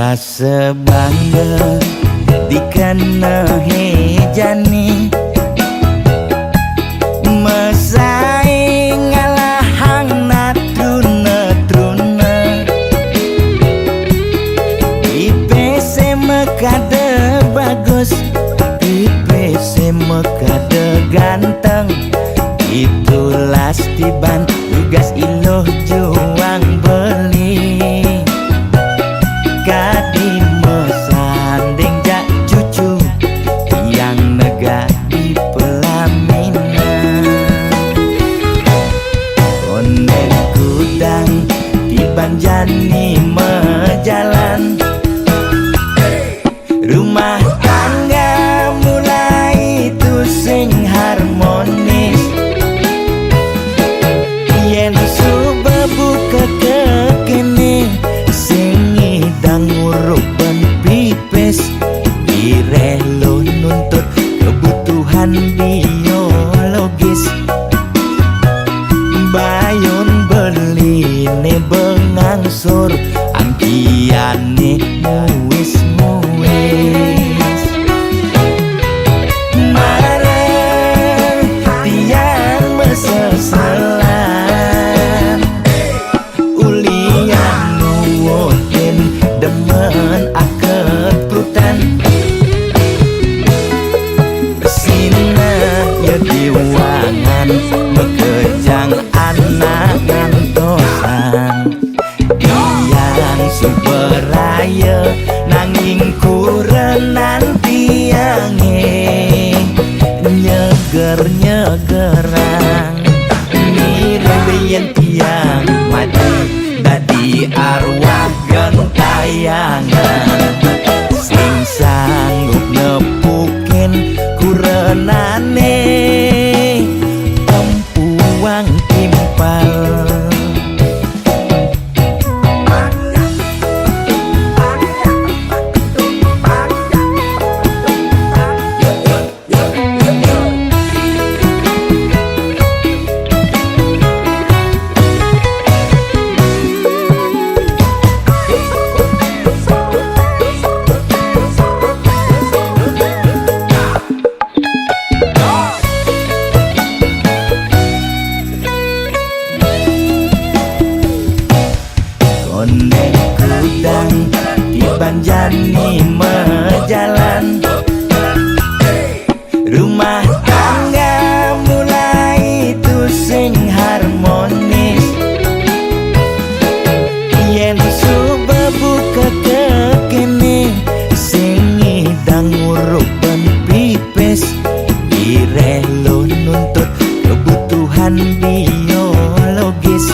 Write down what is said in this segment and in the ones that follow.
Rasa bangga dikana hejani mesaing ngalahang natruna-truna IPC mekade bagus IPC mekade ganteng itulah tiban tugas iloh juang beli kadi mesanding jak cucu yang nega di pelaminan konek kudang di banjani mejalan rumah tangga mulai tusing harmonis yen suba buka kekene sing idang nguruk ban pipis direlo nuntut kebutuhan biologis bayon beli ne bengangsur angkiane muis marah tiang mesesalan ulian nuwotin demen akep prutan sina ya diwangan bekejang anak ngantosan tiang superaya nanging kurenan tiange nyeger-nyegerang mirip tiang mati dadi arwah gentayangan sing sanggup nepukin kurenane tempuang timpal konek kudang di banjani mejalan rumah tangga mulai tusing harmonis yen suba buka kekene sing idang nguruk ban pipis direlo nuntut kebutuhan biologis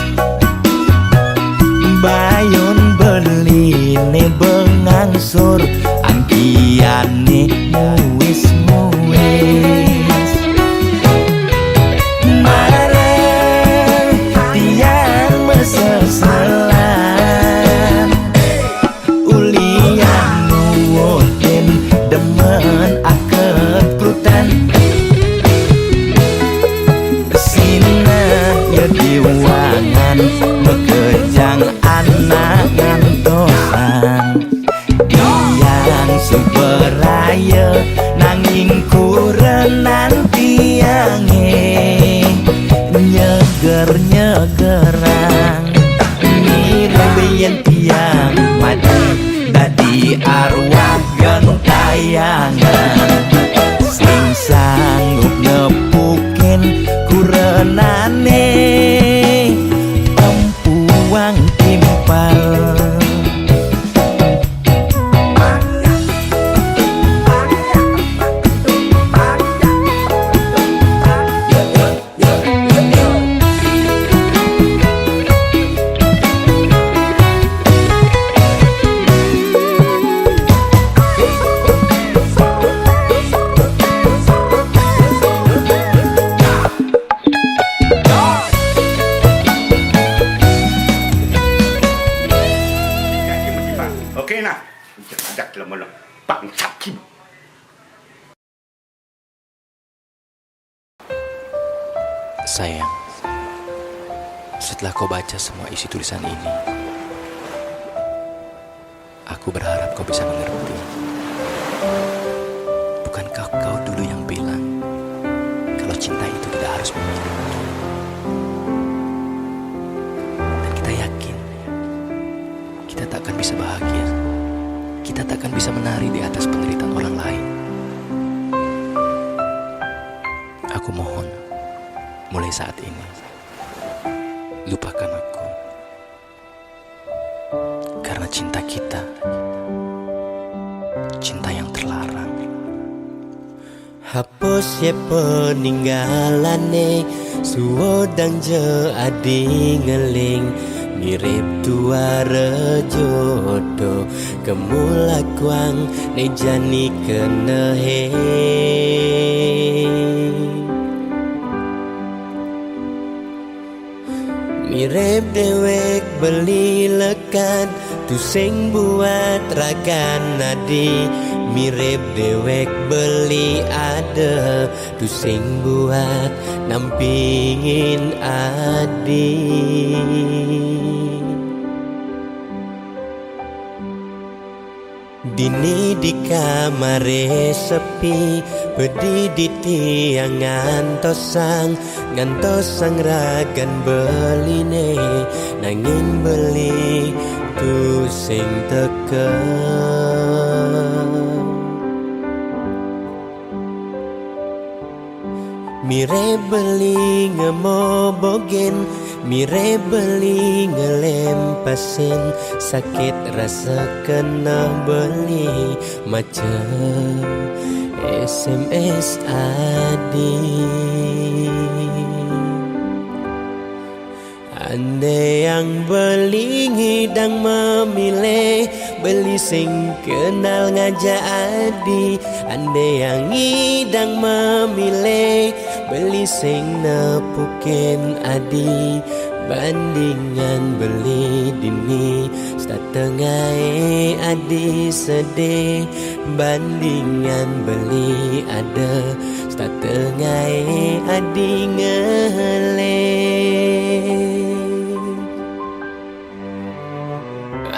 bayon beli ne bengangsur angkiane muis marah tiang mesesalan ulian nuwotin demen akep prutan sina ya diwangan bekejang anak ngantosan tiang superaya nanging kurenan tiange nyeger-nyegerang mirip tiang mati dadi arwah gentayangan sing sanggup nepukin kurenane tempuang timpal Sayang, setelah kau baca semua isi tulisan ini, Aku berharap kau bisa mengerti. Bukankah kau dulu yang bilang kalau cinta itu tidak harus memilih? Dan kita yakin kita tak akan bisa bahagia, kita tak akan bisa menari di atas penderitaan orang lain. Aku mohon, mulai saat ini, lupakan aku. Karena cinta kita, cinta yang terlarang. Hapus ye peninggalane, suodang je adi ngeling. Mirip tua rejodo, kemulakwang ne jani kenehe. Mirip dewek beli lekat, tu sing buat ragan nadi. Mirip dewek beli ada, tu sing buat nampingin adi. Dini di kamare sepi, pedih di tiang ngantosang ragan beline, nanging beli tu sing teken. Mire beli ngemobogen, mire beli ngelempasin, sakit rasa kena beli macam SMS adi. Andai yang beli ngidang memilih, beli sing kenal ngajak adi. Andai yang ngidang memilih, beli sing nepukin adi. Bandingan beli dini, setengah adi sedih. Bandingan beli ada, setengah adi ngeleng.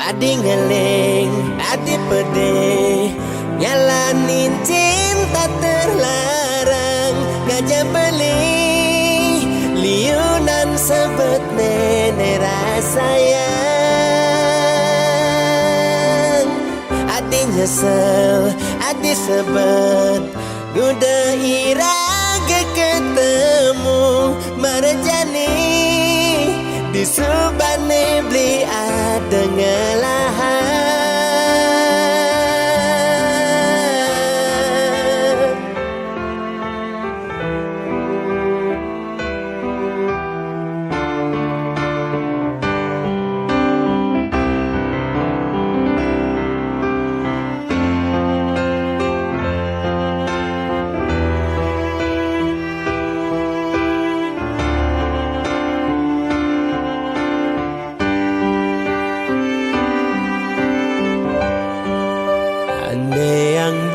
Adi ngeleng, adi pedih, nyalanin cinta terlarang. Ngajak beli, liunan sebet nenek rasayang. Adi nyesel, adi sebet, udah iraga ketemu marjani. Di subane beli ada ngelahan.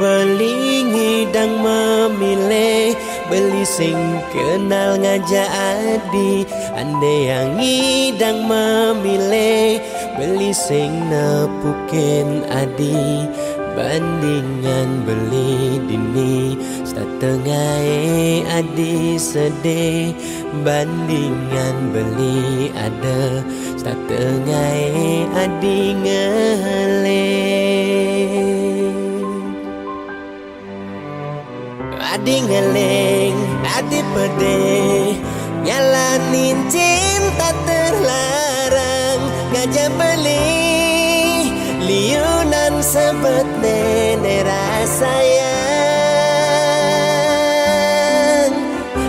Beli ngidang memilih, beli sing kenal ngajak adi. Andai yang ngidang memilih, beli sing nepukin adi. Bandingan beli dini, setengah adi sedih. Bandingan beli ada, setengah adi ngeleng. Adi ngeleng, adi pedih, nyalanin cinta terlarang. Ngajak beli, liunan sebet nenek rasayang.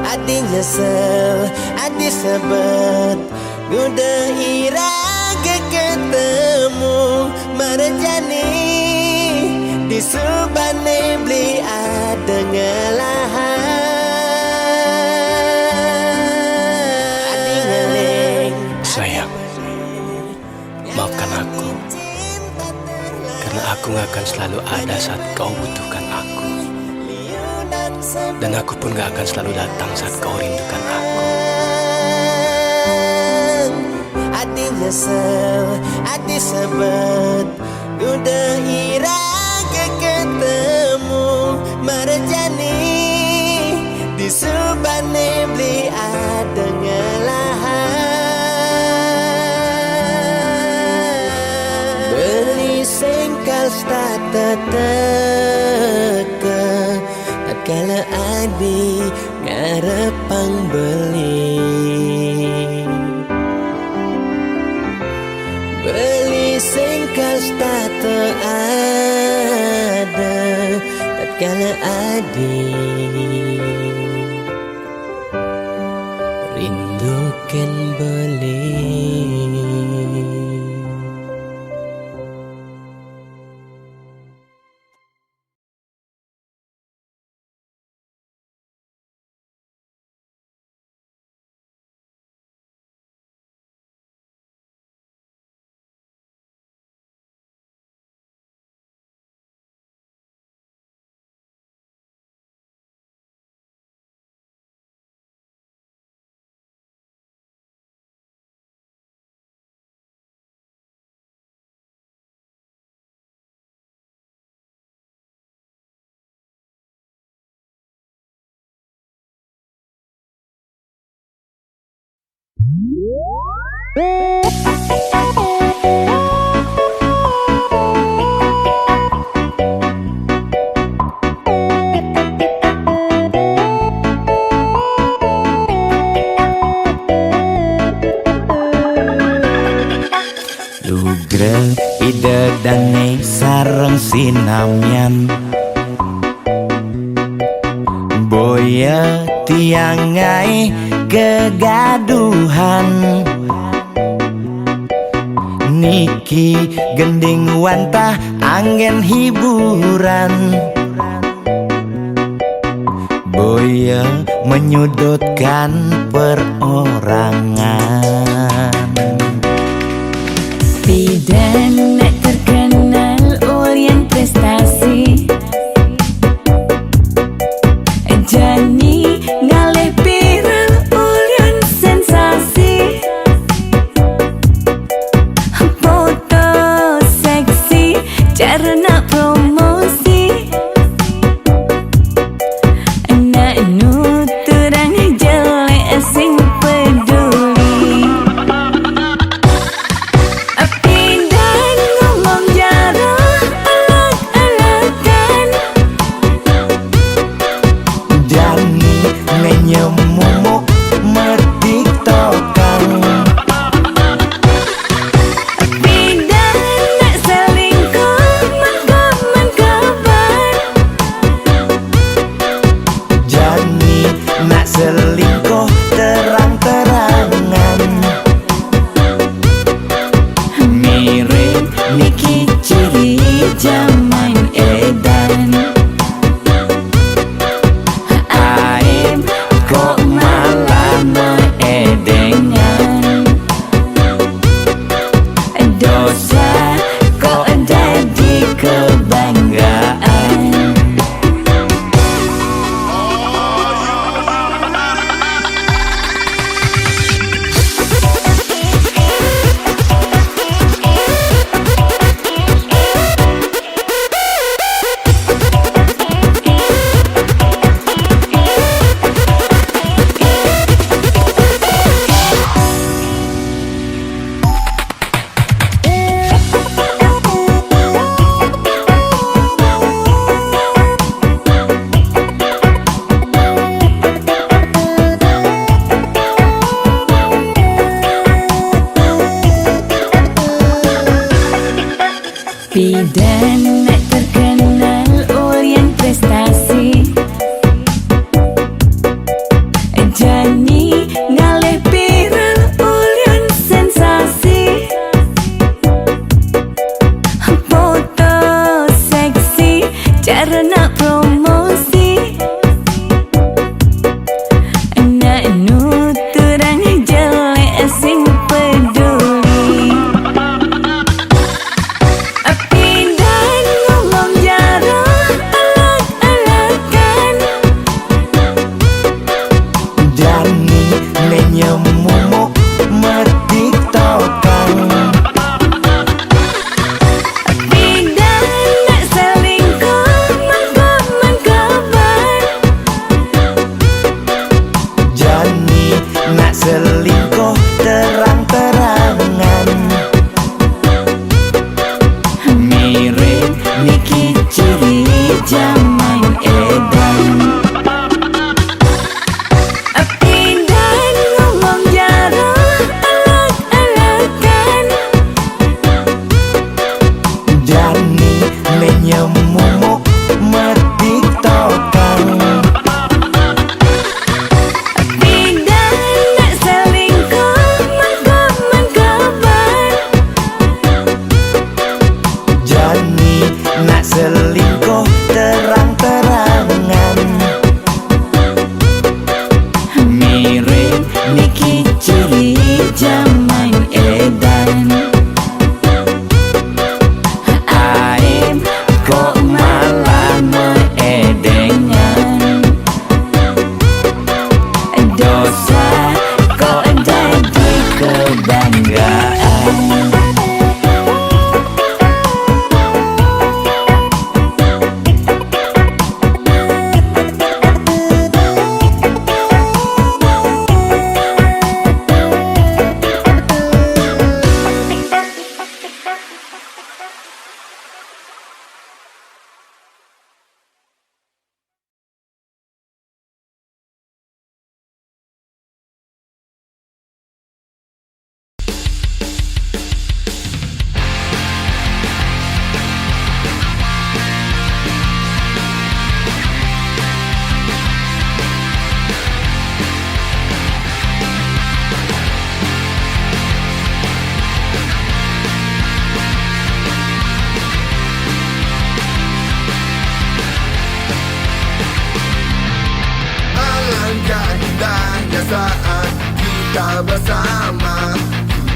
Adi nyesel, adi sebet, udah iraga ketemu marjani. Di subane beli ada ngelahan. Adi ngeleng, Sayang, maafkan aku, karena aku gak akan selalu ada saat kau butuhkan aku. Dan aku pun gak akan selalu datang saat kau rindukan aku. Adi nyesel, adi sebet, udah irage ketemu marjani di subane beli ada ngelahan beli sengkal stata teka tatkala adi ngarepang beli sengkal stata ada tatkala adi rindukan beli. Lugre ide dange sareng sinamyan boya tiangai kegaduhan niki gending wantah angin hiburan boya menyudutkan perorangan. Bidan terkenal Orient prestasi Jani ngalih viral Orient sensasi foto seksi cara nak promosi nak nuturang jelek sing peduli. Bidan ngomong jarah alak-alakan Dani menyemumuk mertiktokan Bidan nak selingkuh mangkap-mangkapan Jani nak selingkuh terang-terangan mirip Niki ciri zaman edan Aib kok malah meedengan dosa kok jadi kebanggaan. Bidan terkenal Orient prestasi Jani ngalih viral Orient sensasi foto seksi cara nak promosi nak nuturang jelek sing peduli. Bidan ngomong jarah alak-alakan Dani menyemumuk mertiktokan Bidan nyemumuk metik tokang. Tidak nak selingkuh mengkabar. Jani nak selingkuh terang-terangan. Mirip Niki ciri zaman edan. Aim kok malah meedengan. Dosa kok jadi kebanggaan. Alangkah indahnya saat kita bersama.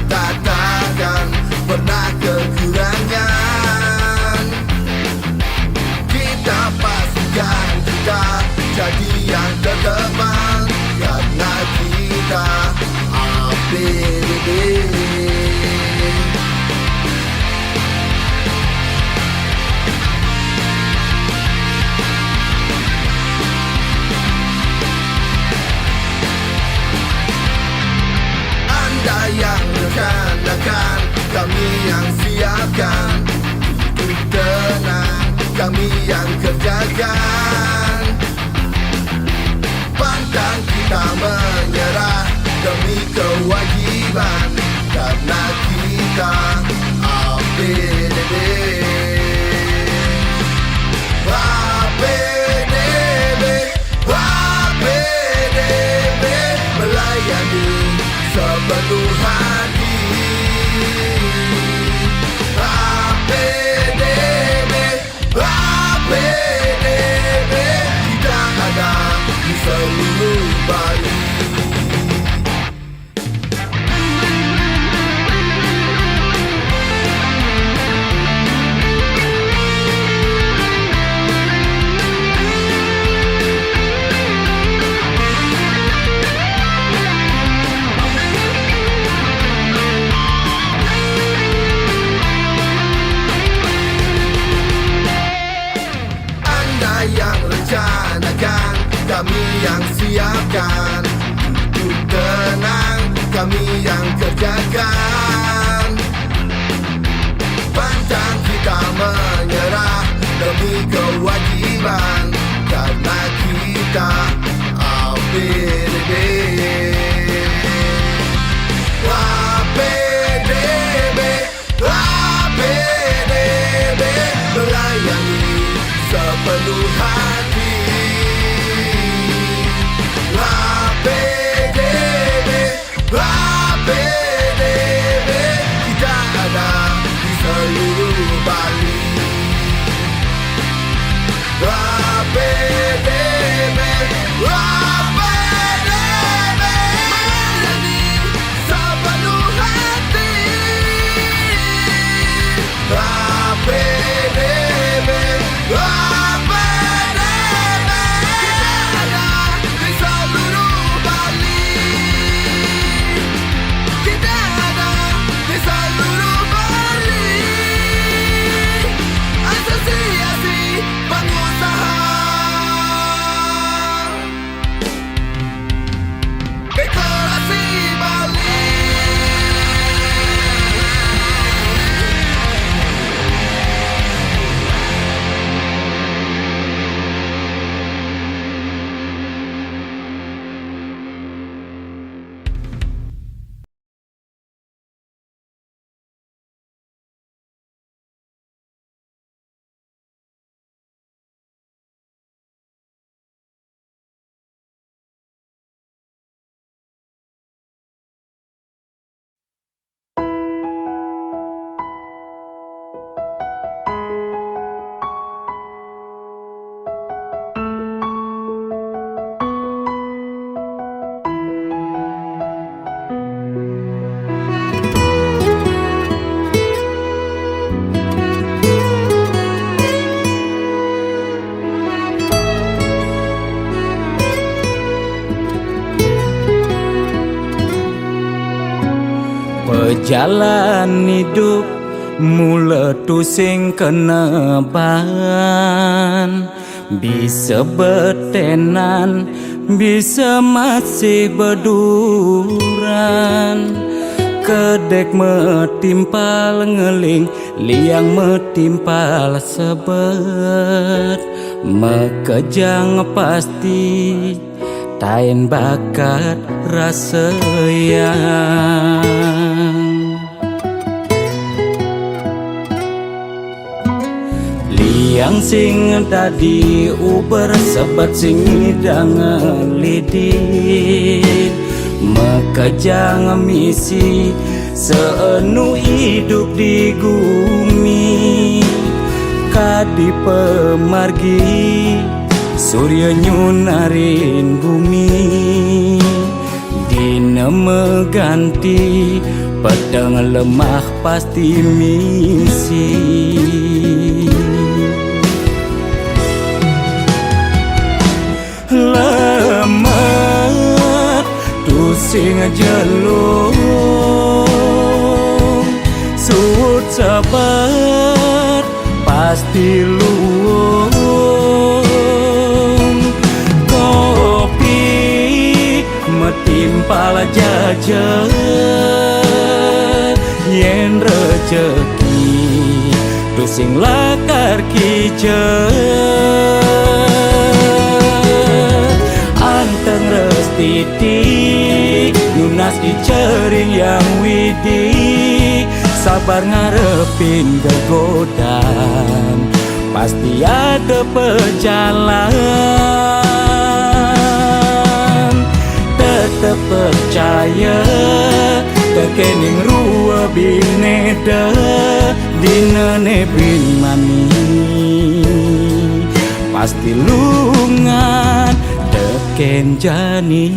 Kita takkan pernah kekurangan. Kita pastikan kita jadi yang terdepan, karena kita APDB. Anda yang rencanakan, kami yang siapkan. Hidup tenang, kami yang kerjakan. Pantang kita menyerah demi kewajiban, karena kita APDB. APDB, APDB, melayani sepenuh hati. APDB, APDB, kita ada di seluruh Bali. Yang rencanakan, kami yang siapkan. Hidup tenang, kami yang kerjakan. Pantang kita menyerah demi kewajiban, karena kita APDB. APDB, APDB, melayani sepenuh hati. APDB, APDB, kita ada di seluruh Bali. APDB, APDB, melayani sepenuh hati. APDB, Jalan hidup meletu sing keneban, bisa betenan, bisa masih berduran. Kedek metimpal ngeling, liang metimpal sebet. Mekejang pasti, tain bakat rasa yang. Liang sing tadi uber sebat sing idang lidit. Mekejang misi seenu hidup di bumi. Kadi pemargi surya nyunarin bumi. Dina meganti pedang lemah pasti misi. Lemah tusing jelung, suut sabar pasti luung. Kopi metimpal jajan, yen rejeki tusing lakar kijen. Anteng restiti lunas dicering yang widi. Sabar ngarepin kegodaan, pasti ada pejalan. Tetep percaya kekening rua bineda dina nebin mani. Pasti lungan teken jani.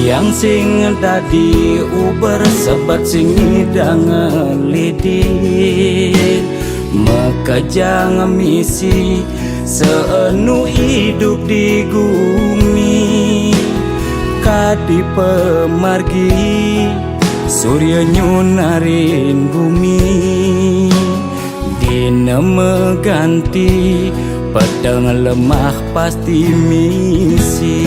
Yang sing tadi uber sebat sing idang lidit. Mekejang misi seenu hidup di bumi. Kadi pemargi surya nyunarin bumi. Dina meganti pedang lemah pasti misi.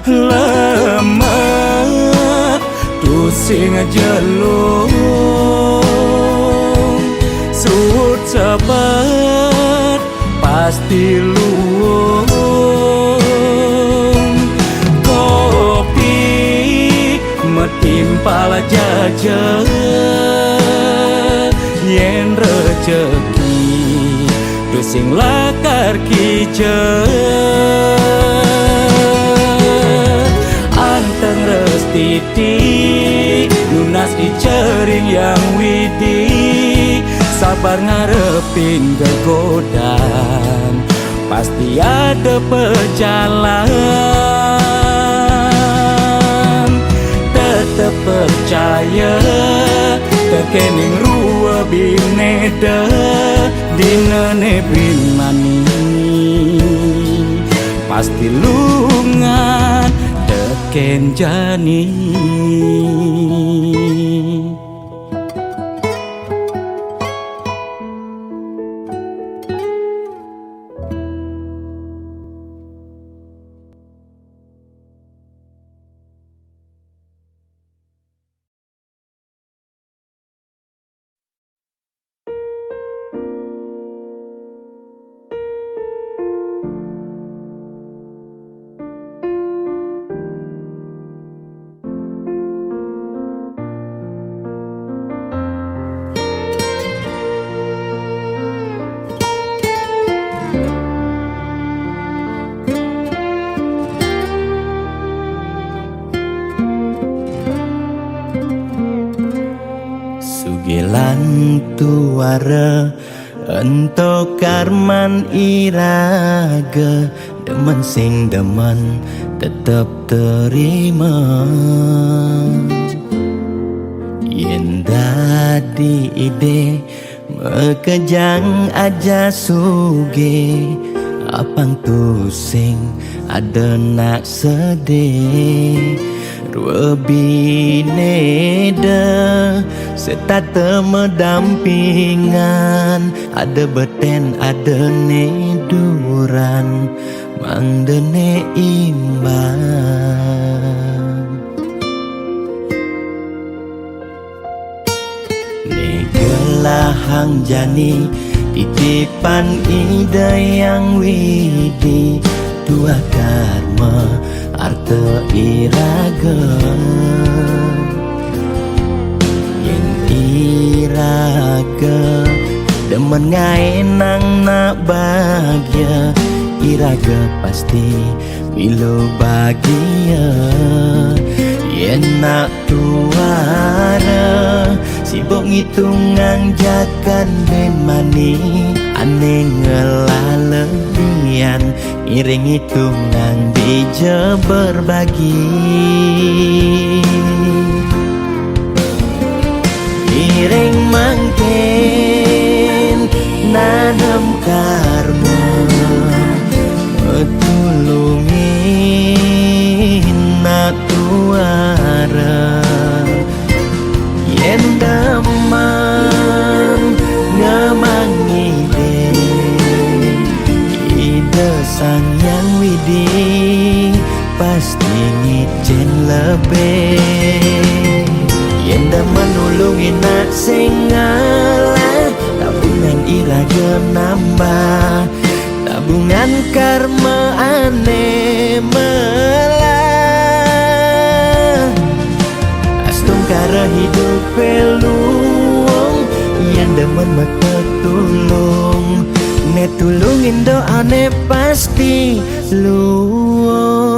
Lemah tusing jelung, suut sabar pasti luung. Kopi metimpal jajan, yen rejeki tusing lakar kijen. Anteng restiti lunas dicering yang widi. Sabar ngarepin kegodaan, pasti ada pejalan. Tetep percaya kekening rua bineda dina nebin mani. Pasti lungan teken jani. Gilan tuara ento karman iraga, demen sing demen tetep terima. Yen dadi ide mekejang aja suge, apang tu sing ada nak sedih. Dua bineda serta medampingan, ada beten ada neduran, mang dene imbang. Negelahang jani titipan ide yang widi, dua karma arta iraga. Yang iraga demen ngaenang nak bahagia, iraga pasti bila bahagia. Yen nak tuara sibuk ngitungan jakan memani, aneh ngelalebian iring hitungan bija berbagi. Iring mangkin nanam karma, metulungin nak tuara. Yen daman ngemang ide sang yang widi, pasti ngicen lebih. Yen daman nulungin nak sing ngalah, tabungan iraga nambah, tabungan karma aneh melah. Astung kara hidup peluang, yang demen metulung, netulungin doane pasti luang.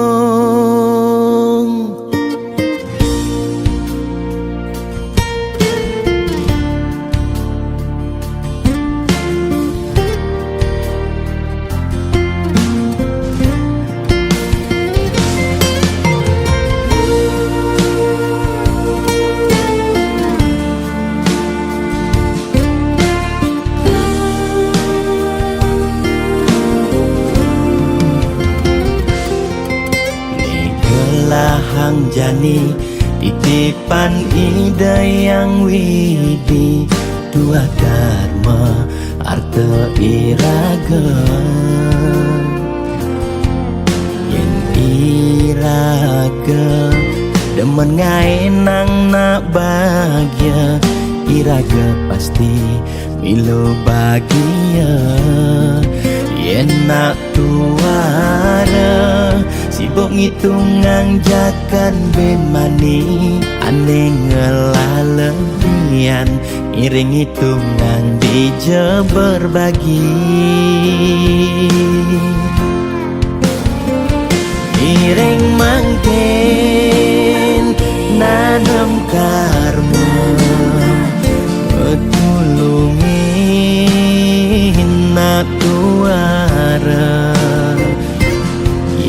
Lahang jani titipan ide yang widi, dua karma arta iraga. Yang iraga demen ngaenang nak bahagia, iraga pasti milo bahagia. Yen nak tuara sibuk ngitungan jakan bemani, aneh ngelalebian iring hitungan bija berbagi. Iring mangkin nanam karma, metulungin nak tuara.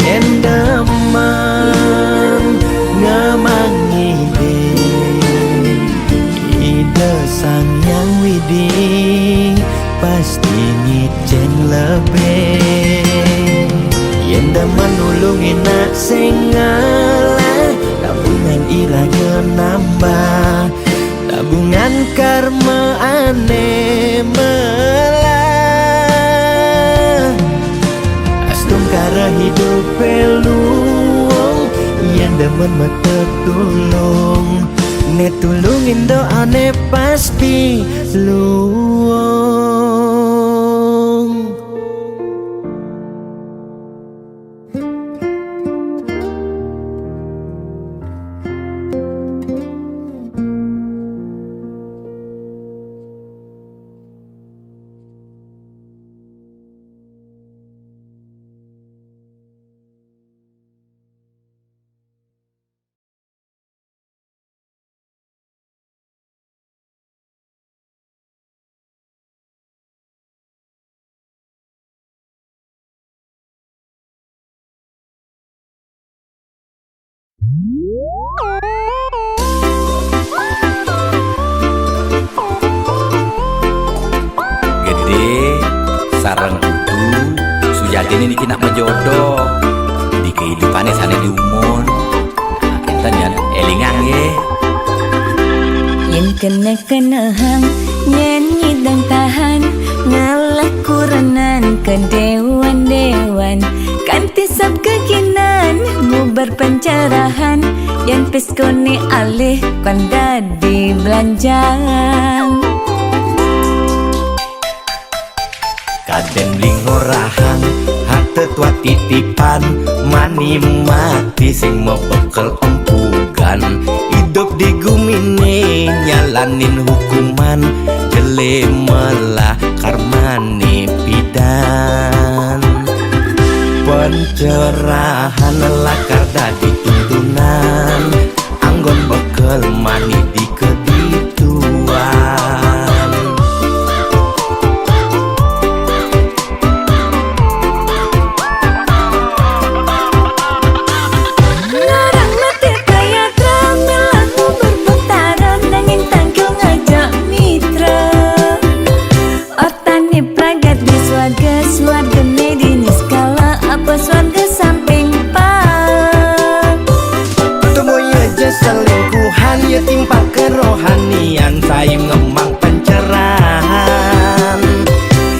Yen daman ngemang ide sang yang widi, pasti ngicen lebih. Yen daman nulungin nak sing ngalah, tabungan iraga nambah, tabungan karma aneh melah. Astung kara hidup peluang, yang demen metulung, netulungin doane pasti luang. Gede sarang kudu sujati ini kena menjodoh di kehidupannya sana di umur kita nyan elingang ye Yen kena hang nyanyi dan tahan ngalah kurenan ke dewan-dewan kanti sab kekinan mu berpencerahan yang peskoni alih kanda di belanjang Kaden bling orahang hate tua titipan mani mati sing mau bekel empugan hidup di gumine nyalanin hukuman jele melah karmani pidan pencerahan lakar dadi tuntunan anggon bekel mani di kedituan selingkuhan ya timpa kerohanian saya ngemang pencerahan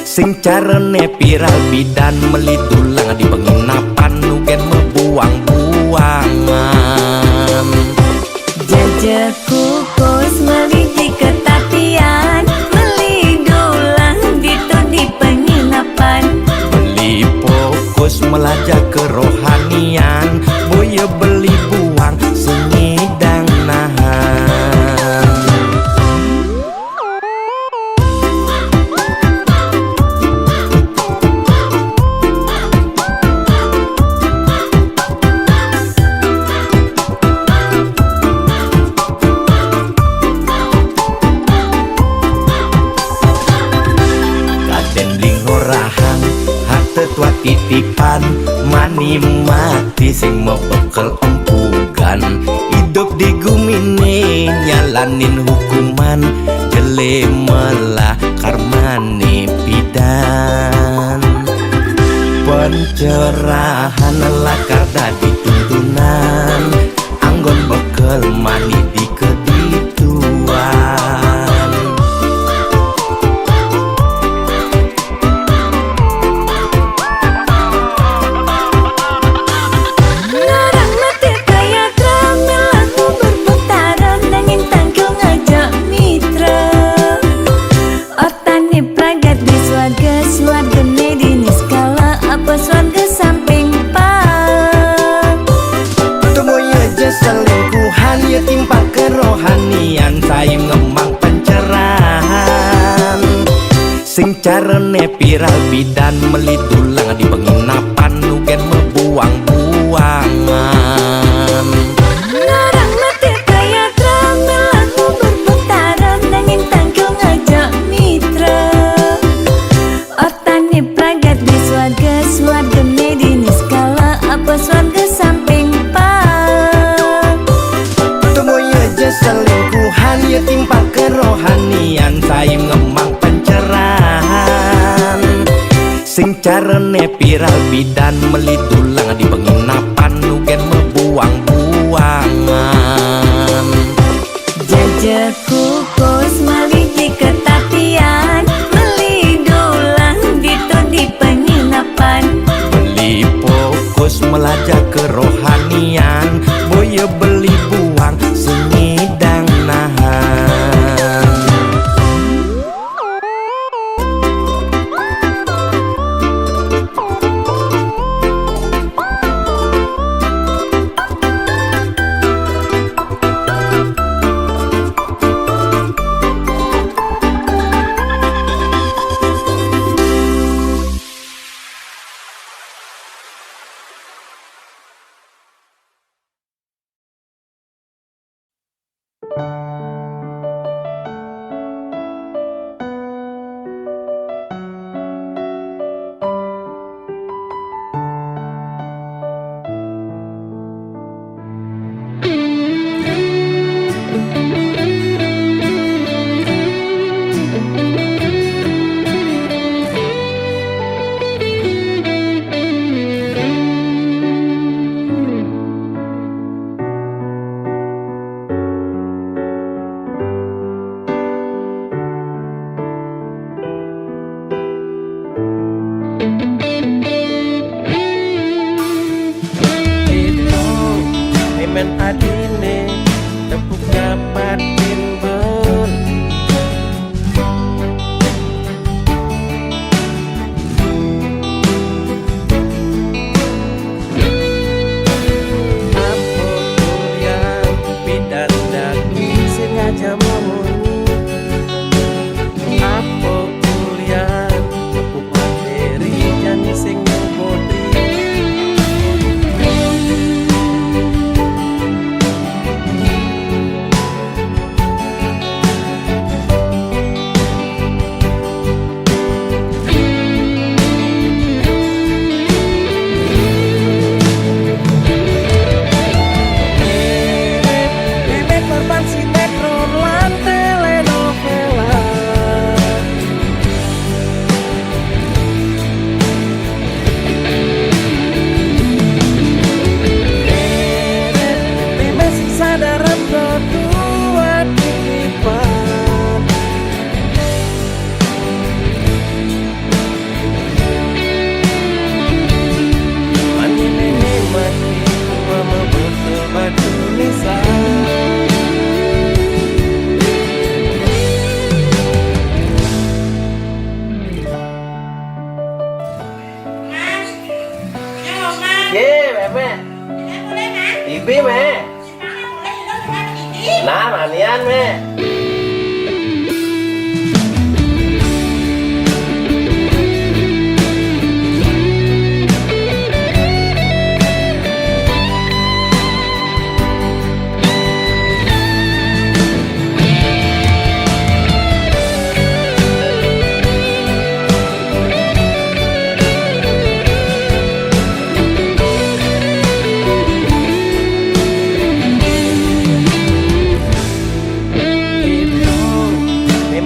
sing carane viral bidan melitulang di penginapan nugen membuang-buangan jajak kukus meliti ketatian melidulang ditu di penginapan beli fokus melajak kerohanian boya beli buang sengidang nahan Kaden bling orahang hate tua titipan mani mati sing mau bekel empugan hidup di gumine nyalanin hukuman jele melah karmani pidan pencerahan lakar dadi tuntunan anggon bekel mani di kedituan selingkuhan ya timpa kerohanian saya ngemang pencerahan sing carane viral bidan melitulang di penginapan nugen membuang-buangan larang mati kaya drama lagu berputaran nanging tanggung aja mitra otani pragat di swarga medini skala apa swarga samping selingkuhan ya timpa kerohanian saya ngemang pencerahan sing carane viral bidan melitulang di penginapan nugen membuang-buangan jajak kukus meliti ketatian melidulang ditu di penginapan beli fokus melajak kerohanian boya beli buang sengidang nahan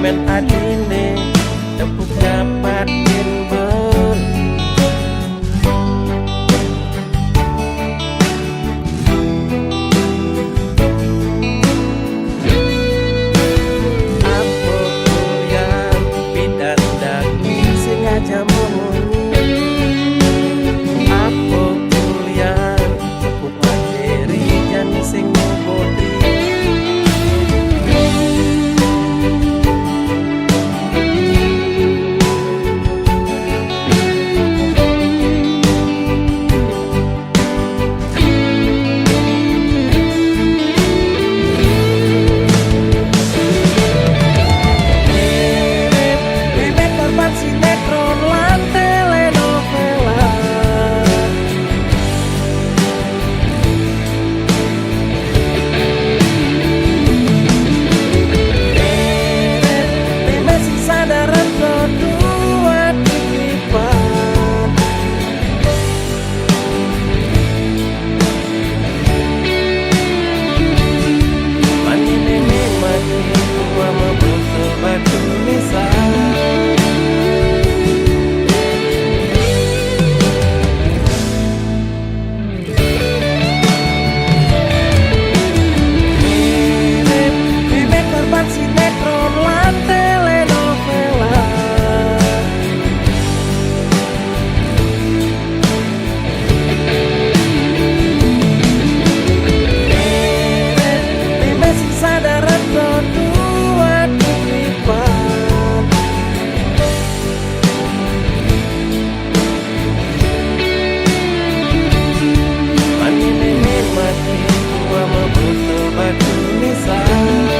men adine tepuk dapatin beli. Apa kuliah bidan daging sengaja memunyi. Apa kuliah tepuk materi jangan sing ngobodi. Bebek korban sinetron lan telenovela. Bebek si sadaran kedua titipan. Mani nene mati tua membutuh batu nisan. Bebek korban sinetron lan telenovela. Bebek si sadaran kedua titipan. Mani nene mati tua membutuh batu nisan.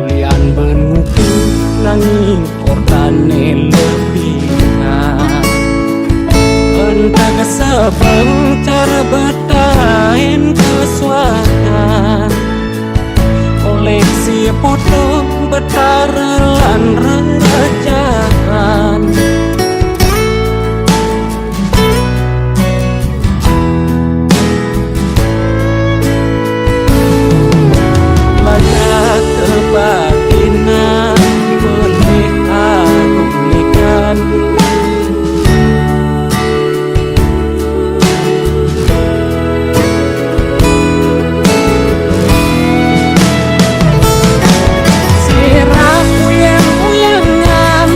Ulian benuku nanging kortane lebihan. Entah kesebang cara bertahan kesuatan. Koleksi foto betara lan rerajakan. Banyak kebatinan boleh aku pulihkan. Sirah uyang-uyangan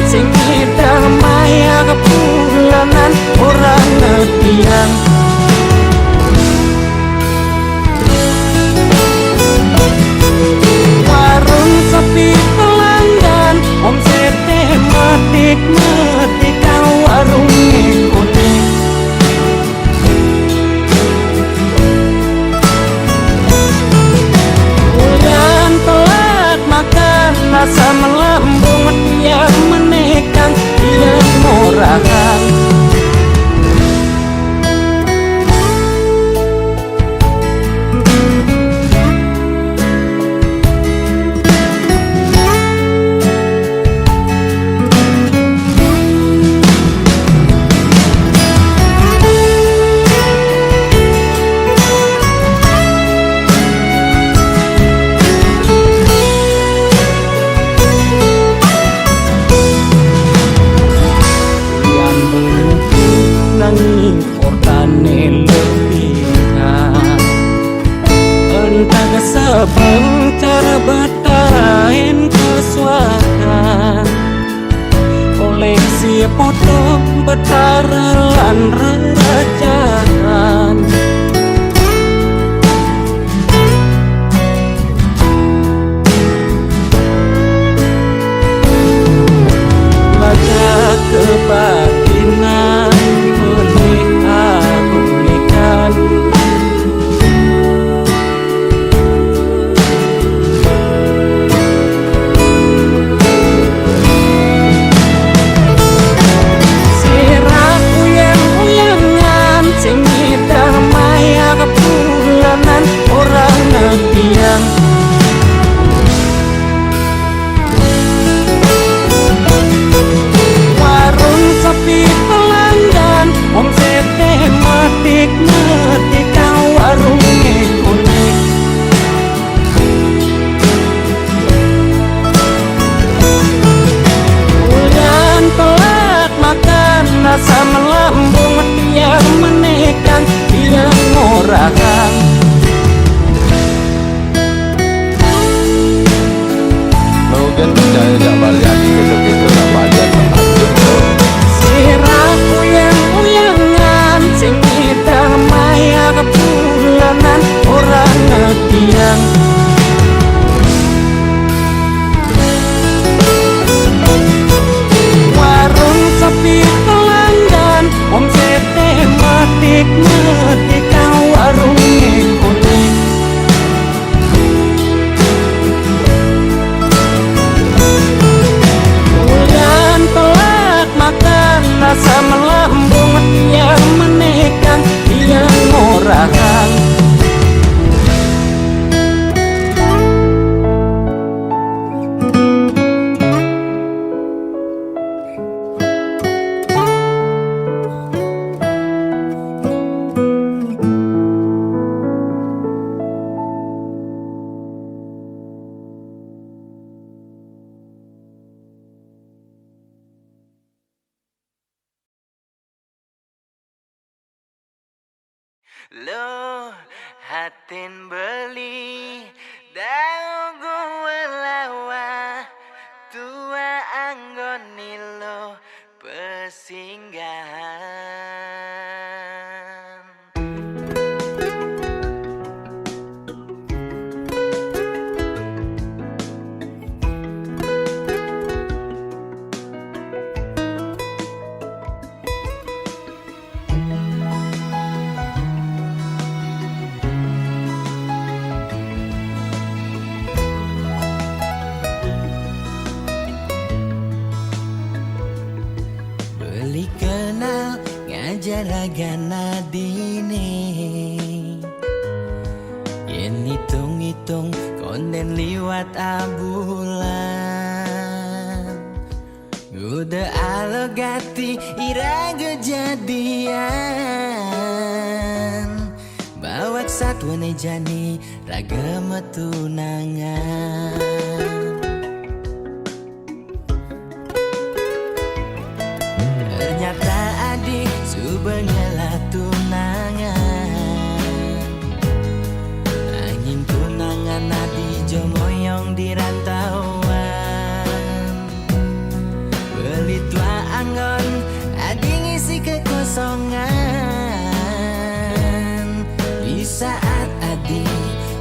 ane lebihan. Entah sebab cara bertahan kesuatan koleksi foto betaralan rajaan. Baca kebatinan menikarumikan rasa melambung tiang menekan tiang orang. Logan percaya tak balian gitu-gitu tak balian Siraku yang uyangan sing damai kepulanan orang ngetiang. Warung sepi om sete metik warung kuning. Bulan telat makan rasa melambung yang menekan yang murahan. Lo hatin beli daun gue lawa tua anggoni lo pesinggahan. Jaraga nadine yen hitung-hitung konden liwat abulan udah alogati ira kejadian bawak satwa nejani raga metunangan. Ternyata adik subengela tunangan angin tunangan adi jomoyong di rantauan belitlah anggon adi ngisi kekosongan di saat adi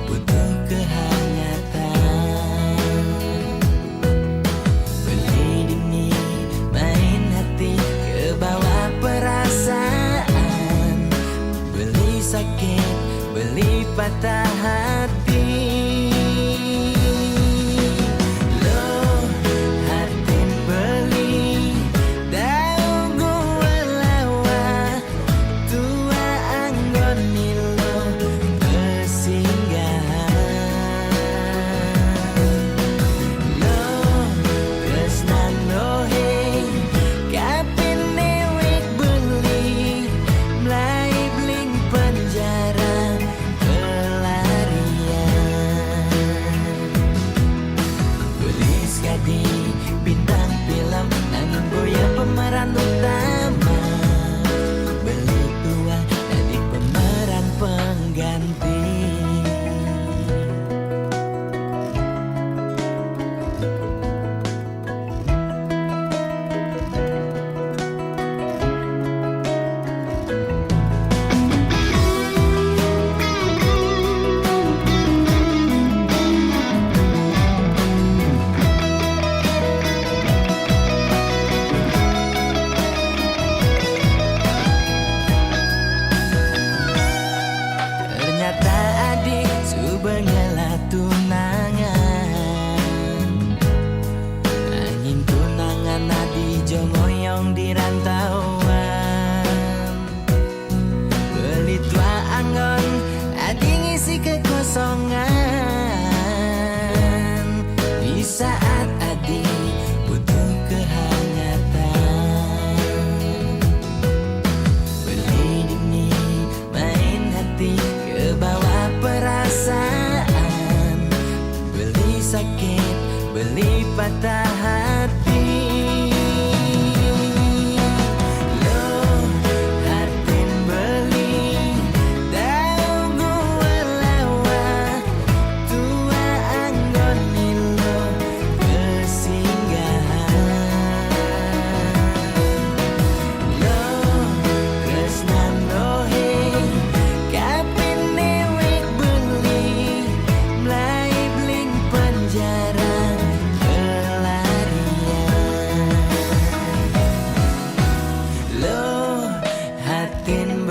butuh kehangatan beli dini main hati kebawa perasaan beli sakit beli patah hati. Lo, hati beli daun gue lawa tua anggon nilo pesinggahan. patah hati. Loh, hatin beli tahu gua lawa tua anggon nilo kesinggahan. Loh, tresnan dohe kapin newek beli mlai bling penjara pelarian. Loh, hatin